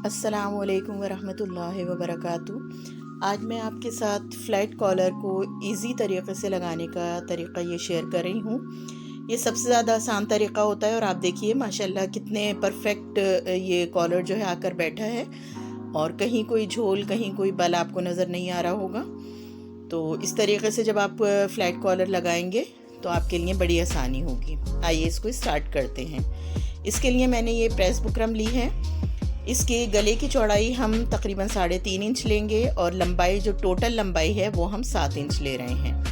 अस्सलामुअलैकुम वरहमतुल्लाहि वबरकातुहू। आज मैं आपके साथ फ़्लैट कॉलर को इजी तरीक़े से लगाने का तरीक़ा ये शेयर कर रही हूँ। ये सबसे ज़्यादा आसान तरीक़ा होता है और आप देखिए माशाल्लाह कितने परफेक्ट ये कॉलर जो है आकर बैठा है और कहीं कोई झोल कहीं कोई बल आपको नज़र नहीं आ रहा होगा। तो इस तरीक़े से जब आप फ़्लैट कॉलर लगाएंगे तो आपके लिए बड़ी आसानी होगी। आइए इसको स्टार्ट करते हैं। इसके लिए मैंने ये प्रेस बुकरम ली है। इसके गले की चौड़ाई हम तकरीबन 3.5 इंच लेंगे और लंबाई जो टोटल लंबाई है वो हम 7 इंच ले रहे हैं।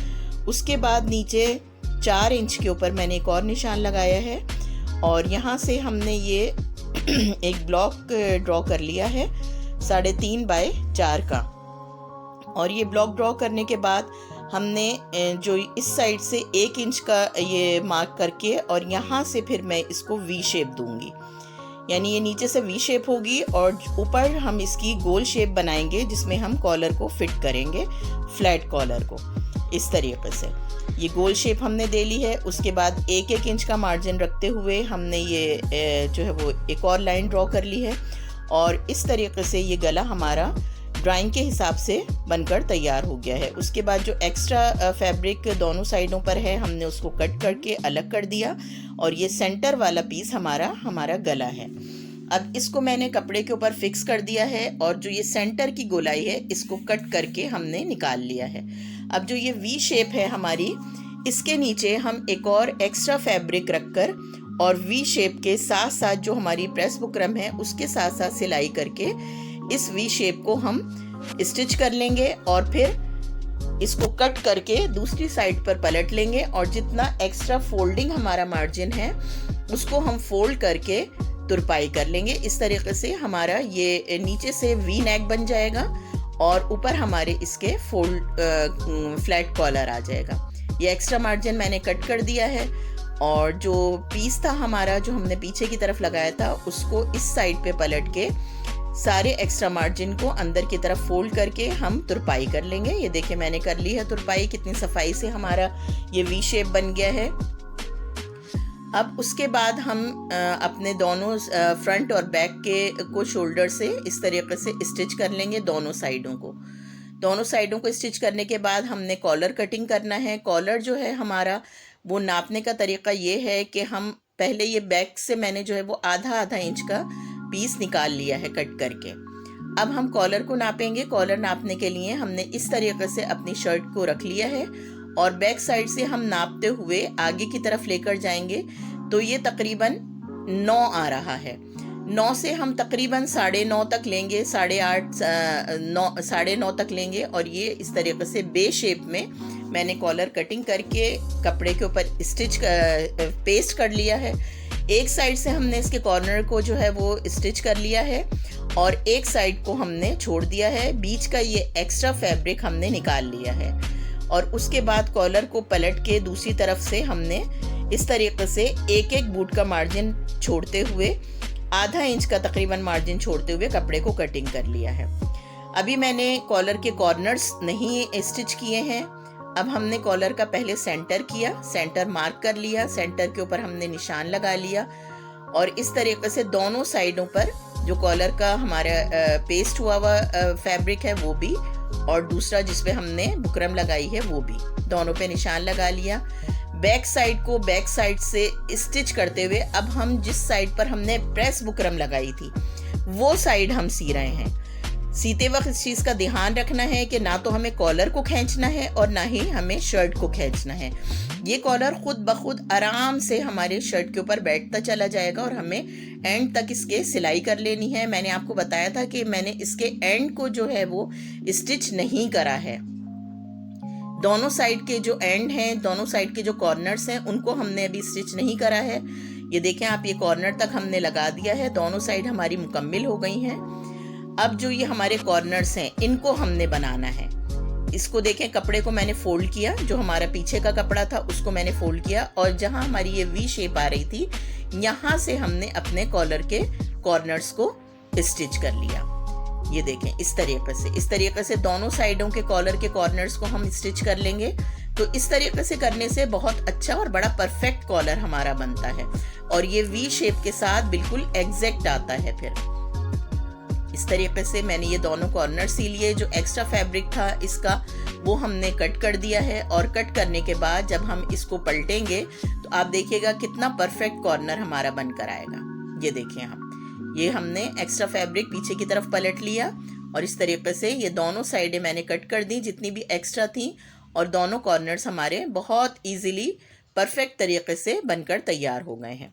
उसके बाद नीचे 4 इंच के ऊपर मैंने एक और निशान लगाया है और यहाँ से हमने ये एक ब्लॉक ड्रॉ कर लिया है 3.5 बाय 4 का। और ये ब्लॉक ड्रॉ करने के बाद हमने जो इस साइड से 1 इंच का ये मार्क करके और यहाँ से फिर मैं इसको वी शेप दूंगी, यानी ये नीचे से वी शेप होगी और ऊपर हम इसकी गोल शेप बनाएंगे जिसमें हम कॉलर को फिट करेंगे, फ्लैट कॉलर को इस तरीके से। ये गोल शेप हमने दे ली है। उसके बाद 1-1 इंच का मार्जिन रखते हुए हमने ये जो है वो एक और लाइन ड्रॉ कर ली है और इस तरीके से ये गला हमारा ड्राइंग के हिसाब से बनकर तैयार हो गया है। उसके बाद जो एक्स्ट्रा फैब्रिक दोनों साइडों पर है हमने उसको कट करके अलग कर दिया और ये सेंटर वाला पीस हमारा गला है। अब इसको मैंने कपड़े के ऊपर फिक्स कर दिया है और जो ये सेंटर की गोलाई है इसको कट करके हमने निकाल लिया है। अब जो ये वी शेप है हमारी, इसके नीचे हम एक और एक्स्ट्रा फैब्रिक रखकर और वी शेप के साथ साथ जो हमारी प्रेस बुकरम है उसके साथ साथ सिलाई करके इस वी शेप को हम स्टिच कर लेंगे और फिर इसको कट करके दूसरी साइड पर पलट लेंगे और जितना एक्स्ट्रा फोल्डिंग हमारा मार्जिन है उसको हम फोल्ड करके तुरपाई कर लेंगे। इस तरीके से हमारा ये नीचे से वी नेक बन जाएगा और ऊपर हमारे इसके फ्लैट कॉलर आ जाएगा। ये एक्स्ट्रा मार्जिन मैंने कट कर दिया है और जो पीस था हमारा जो हमने पीछे की तरफ लगाया था उसको इस साइड पे पलट के सारे एक्स्ट्रा मार्जिन को अंदर की तरफ फोल्ड करके हम तुरपाई कर लेंगे। ये देखिए मैंने कर ली है तुरपाई, कितनी सफाई से हमारा ये वी शेप बन गया है। अब उसके बाद हम अपने दोनों फ्रंट और बैक के को शोल्डर से इस तरीके से स्टिच कर लेंगे दोनों साइडों को स्टिच करने के बाद हमने कॉलर कटिंग करना है। कॉलर जो है हमारा वो नापने का तरीका ये है कि हम पहले ये बैक से मैंने जो है वो आधा इंच का पीस निकाल लिया है कट करके। अब हम कॉलर को नापेंगे। कॉलर नापने के लिए हमने इस तरीके से अपनी शर्ट को रख लिया है और बैक साइड से हम नापते हुए आगे की तरफ लेकर जाएंगे तो ये तकरीबन 9 आ रहा है। 9 से हम तकरीबन 9.5 तक लेंगे, 9.5 तक लेंगे और ये इस तरीके से बे शेप में मैंने कॉलर कटिंग करके कपड़े के ऊपर पेस्ट कर लिया है। एक साइड से हमने इसके कॉर्नर को जो है वो स्टिच कर लिया है और एक साइड को हमने छोड़ दिया है। बीच का ये एक्स्ट्रा फैब्रिक हमने निकाल लिया है और उसके बाद कॉलर को पलट के दूसरी तरफ से हमने इस तरीके से एक बूट का मार्जिन छोड़ते हुए आधा इंच का तकरीबन मार्जिन छोड़ते हुए कपड़े को कटिंग कर लिया है। अभी मैंने कॉलर के कॉर्नर्स नहीं स्टिच किए हैं। अब हमने कॉलर का पहले सेंटर किया, सेंटर मार्क कर लिया, सेंटर के ऊपर हमने निशान लगा लिया और इस तरीके से दोनों साइडों पर जो कॉलर का हमारा पेस्ट हुआ हुआ फैब्रिक है वो भी और दूसरा जिस पे हमने बुकरम लगाई है वो भी, दोनों पे निशान लगा लिया। बैक साइड को बैक साइड से स्टिच करते हुए अब हम जिस साइड पर हमने प्रेस बुकरम लगाई थी वो साइड हम सी रहे हैं। सीते वक्त इस चीज़ का ध्यान रखना है कि ना तो हमें कॉलर को खींचना है और ना ही हमें शर्ट को खींचना है। ये कॉलर खुद ब खुद आराम से हमारे शर्ट के ऊपर बैठता चला जाएगा और हमें एंड तक इसके सिलाई कर लेनी है। मैंने आपको बताया था कि मैंने इसके एंड को जो है वो स्टिच नहीं करा है। दोनों साइड के जो एंड हैं, दोनों साइड के जो कॉर्नर्स हैं उनको हमने अभी स्टिच नहीं करा है। ये देखें आप, ये कॉर्नर तक हमने लगा दिया है, दोनों साइड हमारी मुकम्मिल हो गई हैं। अब जो ये हमारे कॉर्नर्स हैं इनको हमने बनाना है। इसको देखें, कपड़े को मैंने फोल्ड किया, जो हमारा पीछे का कपड़ा था उसको मैंने फोल्ड किया और जहां हमारी ये वी शेप आ रही थी यहां से हमने अपने कॉलर के कॉर्नर्स को स्टिच कर लिया। ये देखें इस तरीके से दोनों साइडों के कॉलर के कॉर्नर्स को हम स्टिच कर लेंगे। तो इस तरीके से करने से बहुत अच्छा और बड़ा परफेक्ट कॉलर हमारा बनता है और ये वी शेप के साथ बिल्कुल एग्जैक्ट आता है। फिर इस तरीके से मैंने ये दोनों कॉर्नर सी लिए। जो एक्स्ट्रा फैब्रिक था इसका वो हमने कट कर दिया है, और कट करने के बाद जब हम इसको पलटेंगे तो आप देखिएगा कितना परफेक्ट कॉर्नर हमारा बनकर आएगा। ये देखिए, ये हमने एक्स्ट्रा फैब्रिक पीछे की तरफ पलट लिया और इस तरीके से ये दोनों साइडें मैंने कट कर दी जितनी भी एक्स्ट्रा थी, और दोनों कॉर्नर्स हमारे बहुत इजीली परफेक्ट तरीके से बनकर तैयार हो गए हैं।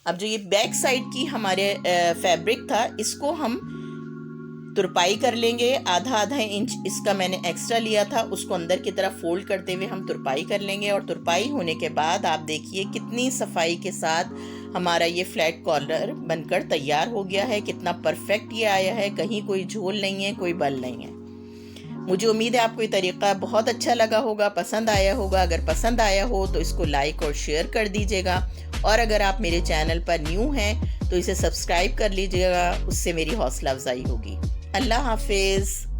अब जो ये बैक साइड की हमारे फैब्रिक था इसको हम तुरपाई कर लेंगे। आधा आधा इंच इसका मैंने एक्स्ट्रा लिया था, उसको अंदर की तरफ फोल्ड करते हुए हम तुरपाई कर लेंगे। और तुरपाई होने के बाद आप देखिए कितनी सफाई के साथ हमारा ये फ्लैट कॉलर बनकर तैयार हो गया है, कितना परफेक्ट ये आया है, कहीं कोई झोल नहीं है, कोई बल नहीं है। मुझे उम्मीद है आपको ये तरीका बहुत अच्छा लगा होगा, पसंद आया होगा। अगर पसंद आया हो तो इसको लाइक और शेयर कर दीजिएगा, और अगर आप मेरे चैनल पर न्यू हैं तो इसे सब्सक्राइब कर लीजिएगा, उससे मेरी हौसला अफजाई होगी। अल्लाह हाफिज़।